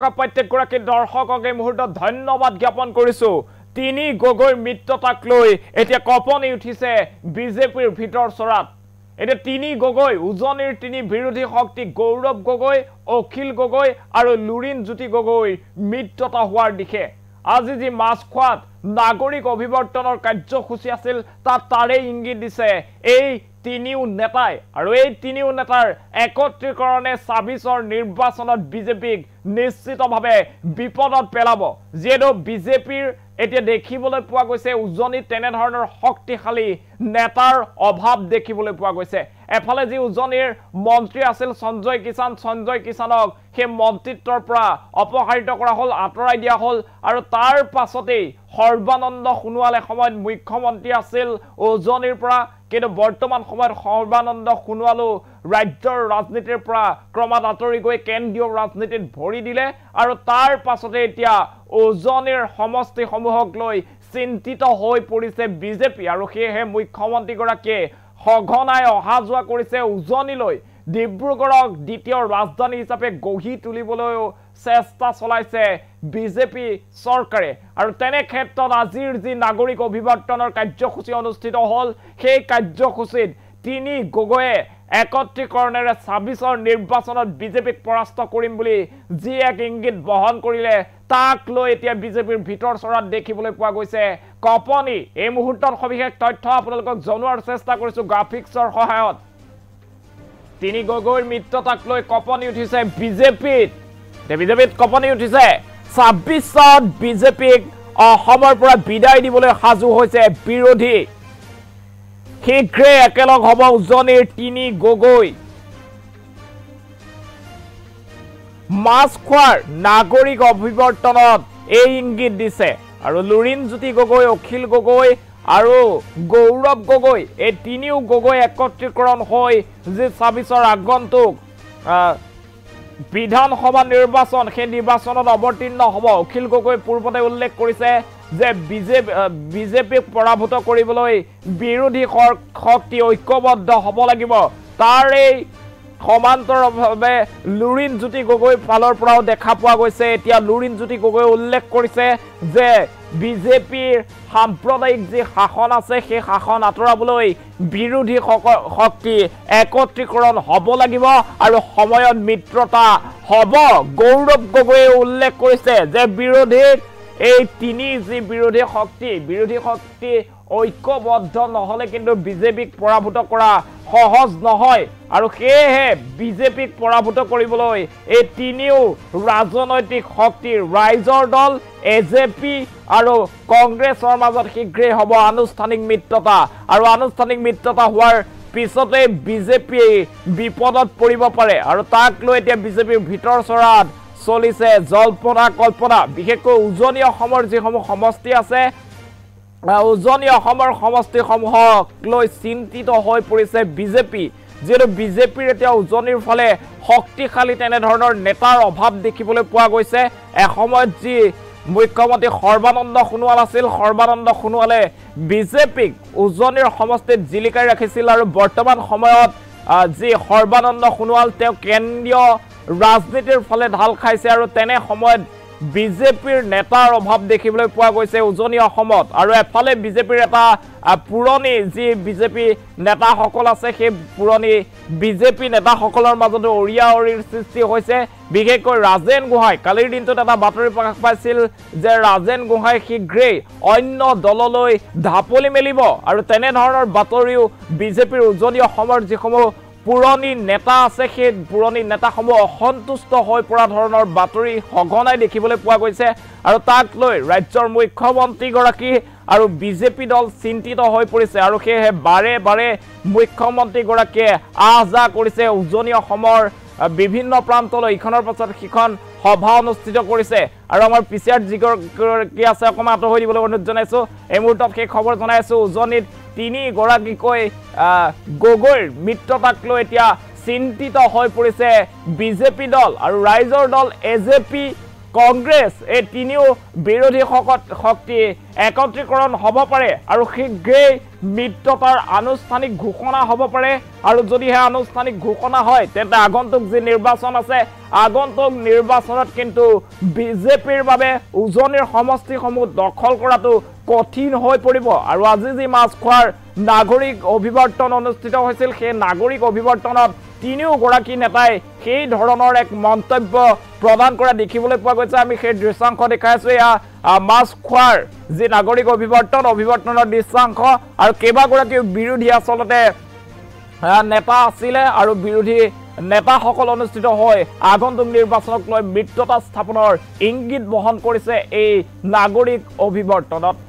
প্ৰত্যেকগৰাকী দৰ্শকক এই মুহূৰ্তত ধন্যবাদ জ্ঞাপন কৰিছো তিনি গগৈৰ মৃত্যুতাক লৈ এতিয়া কঁপনি উঠিছে বিজেপিৰ ভিতৰ চৰাত এতিয়া তিনি গগৈ উজনিৰ তিনি বিৰোধী শক্তি গৌৰৱ গগৈ অখিল গগৈ আৰু লুৰিণ জ্যোতি গগৈৰ মৃত্যুতা হোৱাৰ দিশে আজি যি মাছখোৱাত নাগৰিক অভিৱৰ্তনৰ কাৰ্যসূচী আছিল তাৰে ইংগিত দিছে এই তিনিও নেতাই আৰু এই তিনিও নেতাৰ একত্ৰীকৰণে ২৬ৰ নিৰ্বাচনত বিজেপিক নিশ্চিতভাৱে বিপদত পেলাব যেটো বিজেপিৰ এতিয়া দেখিবলৈ পোৱা গৈছে উজনিত তেনে ধৰণৰ শক্তিশালী নেতাৰ অভাৱ দেখিবলৈ পোৱা গৈছে এফালে যি উজনিৰ মন্ত্ৰী আছিল সঞ্জয় কিষাণক সেই মন্ত্ৰিত্বৰ পৰা অপসাৰিত কৰা হল আঁতৰাই দিয়া হল আৰু তাৰ পাছতেই সৰ্বানন্দ সোণোৱালে সময়ত মুখ্যমন্ত্ৰী আছিল উজনিৰ পৰা কিন্তু বৰ্তমান সময়ত সৰ্বানন্দ সোণোৱালো ৰাজ্যৰ ৰাজনীতিৰ পৰা ক্ৰমাৎ আঁতৰি গৈ কেন্দ্ৰীয় ৰাজনীতিত ভৰি দিলে আৰু তাৰ পাছতে এতিয়া উজনিৰ সমষ্টিসমূহক লৈ চিন্তিত হৈ পৰিছে বিজেপি আৰু সেয়েহে মুখ্যমন্ত্ৰীগৰাকীয়ে সঘনাই অহা যোৱা কৰিছে উজনিলৈ ডিব্ৰুগড়ক দ্বিতীয় ৰাজধানী হিচাপে গঢ়ি তুলিবলৈ চেষ্টা চলাইছে বিজেপি চৰকাৰে আৰু তেনে ক্ষেত্ৰত আজিৰ যি নাগৰিক অভিৱৰ্তনৰ কাৰ্যসূচী অনুষ্ঠিত হল সেই কাৰ্যসূচীত তিনি গগৈয়ে একত্ৰীকৰণেৰে ২৬ৰ নিৰ্বাচনত বিজেপিক পৰাস্ত কৰিম বুলি যি এক ইংগিত বহন কৰিলে তাক লৈ এতিয়া বিজেপিৰ ভিতৰ চৰাত দেখিবলৈ পোৱা গৈছে কঁপনি এই মুহূৰ্তত সবিশেষ তথ্য আপোনালোকক জনোৱাৰ চেষ্টা কৰিছো গ্ৰাফিক্সৰ সহায়ত তিনি গগৈৰ মৃত্যুতাক লৈ কঁপনি উঠিছে বিজেপিত কঁপনি উঠিছে ২৬ত বিজেপিক অসমৰ পৰা বিদায় দিবলৈ সাজু হৈছে বিৰোধী শীঘ্ৰে একেলগ হ'ব উজনিৰ তিনি গগৈ মাছখোৱাৰ নাগৰিক অভিৱৰ্তনত এই ইংগিত দিছে আৰু লুৰিণ জ্যোতি গগৈ অখিল গগৈ আৰু গৌৰৱ গগৈ এই তিনিও গগৈ একত্ৰীকৰণ হৈ যি ২৬ৰ আগন্তুক বিধানসভা নিৰ্বাচন সেই নিৰ্বাচনত অৱতীৰ্ণ হ'ব অখিল গগৈ পূৰ্বতে উল্লেখ কৰিছে যে বিজেপিক পৰাভূত কৰিবলৈ বিৰোধী শক্তি ঐক্যবদ্ধ হ'ব লাগিব তাৰ এই সমান্তৰালভাৱে লুৰিণ জ্যোতি গগৈ ফালৰ পৰাও দেখা পোৱা গৈছে এতিয়া লুৰিণ জ্যোতি গগৈ উল্লেখ কৰিছে যে বিজেপিৰ সাম্প্ৰদায়িক যি শাসন আছে সেই শাসন আঁতৰাবলৈ বিৰোধী শক্তি একত্ৰীকৰণ হ'ব লাগিব আৰু সময়ত মিত্ৰতা হ'ব গৌৰৱ গগৈয়ে উল্লেখ কৰিছে যে বিৰোধীৰ এই তিনি যি বিৰোধী শক্তি ঐক্যবদ্ধ নহলে কিন্তু বিজেপিক পৰাভূত কৰা সহজ নহয় আৰু সেয়েহে বিজেপিক পৰাভূত কৰিবলৈ এই তিনিও ৰাজনৈতিক শক্তি ৰাইজৰ দল এজেপি আৰু কংগ্ৰেছৰ মাজত শীঘ্ৰেই হ'ব আনুষ্ঠানিক মিত্ৰতা আৰু আনুষ্ঠানিক মিত্ৰতা হোৱাৰ পিছতে বিজেপি বিপদত পৰিব পাৰে আৰু তাক লৈ এতিয়া বিজেপিৰ ভিতৰ চৰাত চলিছে জল্পনা কল্পনা বিশেষকৈ উজনি অসমৰ যিসমূহ সমষ্টি আছে উজনি অসমৰ সমষ্টিসমূহক লৈ চিন্তিত হৈ পৰিছে বিজেপি যেটো বিজেপিৰ এতিয়া উজনিৰ ফালে শক্তিশালী তেনে ধৰণৰ নেতাৰ অভাৱ দেখিবলৈ পোৱা গৈছে এসময়ত যি মুখ্যমন্ত্ৰী সৰ্বানন্দ সোণোৱাল আছিল সৰ্বানন্দ সোণোৱালে বিজেপিক উজনিৰ সমষ্টিত জিলিকাই ৰাখিছিল আৰু বৰ্তমান সময়ত যি সৰ্বানন্দ সোণোৱাল তেওঁ কেন্দ্ৰীয় ৰাজনীতিৰ ফালে ঢাল খাইছে আৰু তেনে সময়ত বিজেপিৰ নেতাৰ অভাৱ দেখিবলৈ পোৱা গৈছে উজনি অসমত আৰু এফালে বিজেপিৰ এটা পুৰণি যি বিজেপি নেতাসকল আছে সেই পুৰণি বিজেপি নেতাসকলৰ মাজত অৰিয়াঅৰিৰ সৃষ্টি হৈছে বিশেষকৈ ৰাজেন গোহাঁই কালিৰ দিনটোত এটা বাতৰি প্ৰকাশ পাইছিল যে ৰাজেন গোহাঁই শীঘ্ৰেই অন্য দললৈ ঢাপলি মেলিব আৰু তেনে ধৰণৰ বাতৰিও বিজেপিৰ উজনি অসমৰ যিসমূহ পুৰণি নেতা আছে সেই পুৰণি নেতাসমূহ অসন্তুষ্ট হৈ পৰা ধৰণৰ বাতৰি সঘনাই দেখিবলৈ পোৱা গৈছে আৰু তাক লৈ ৰাজ্যৰ মুখ্যমন্ত্ৰীগৰাকী আৰু বিজেপি দল চিন্তিত হৈ পৰিছে আৰু সেয়েহে বাৰে বাৰে মুখ্যমন্ত্ৰীগৰাকীয়ে আহযা কৰিছে উজনি অসমৰ বিভিন্ন প্ৰান্তলৈ ইখনৰ পাছত সিখন সভা অনুষ্ঠিত কৰিছে আৰু আমাৰ পিছিয়াৰ যিগৰাকী আছে অকণমান আঁতৰ হৈ দিবলৈ অনুৰোধ জনাইছোঁ এই মুহূৰ্তত সেই খবৰ জনাইছোঁ উজনিত তিনি গৰাকীকৈ গগৈৰ মৃত্যুতাক লৈ এতিয়া চিন্তিত হৈ পৰিছে বিজেপি দল আৰু ৰাইজৰ দল এজেপি কংগ্ৰেছ এই তিনিও বিৰোধী শক্তি একত্ৰীকৰণ হ'ব পাৰে আৰু শীঘ্ৰেই মিত্ৰতাৰ আনুষ্ঠানিক ঘোষণা হ'ব পাৰে আৰু যদিহে আনুষ্ঠানিক ঘোষণা হয় তেন্তে আগন্তুক যি নিৰ্বাচন আছে আগন্তুক নিৰ্বাচনত কিন্তু বিজেপিৰ বাবে উজনিৰ সমষ্টিসমূহ দখল কৰাটো কঠিন হৈ পৰিব আৰু আজি যি মাছখোৱাৰ নাগৰিক অভিৱৰ্তন অনুষ্ঠিত হৈছিল সেই নাগৰিক অভিৱৰ্তনত তিনিওগৰাকী নেতাই সেই ধৰণৰ এক মন্তব্য প্ৰদান কৰা দেখিবলৈ পোৱা গৈছে আমি সেই দৃশ্যাংশ দেখাই আছো এয়া মাছখোৱাৰ যি নাগৰিক অভিৱৰ্তনৰ দৃশ্যাংশ আৰু কেইবাগৰাকীও বিৰোধী আচলতে নেতা আছিলে আৰু বিৰোধী নেতাসকল অনুষ্ঠিত হৈ আগন্তুক নিৰ্বাচনক লৈ মিত্ৰতা স্থাপনৰ ইংগিত বহন কৰিছে এই নাগৰিক অভিৱৰ্তনত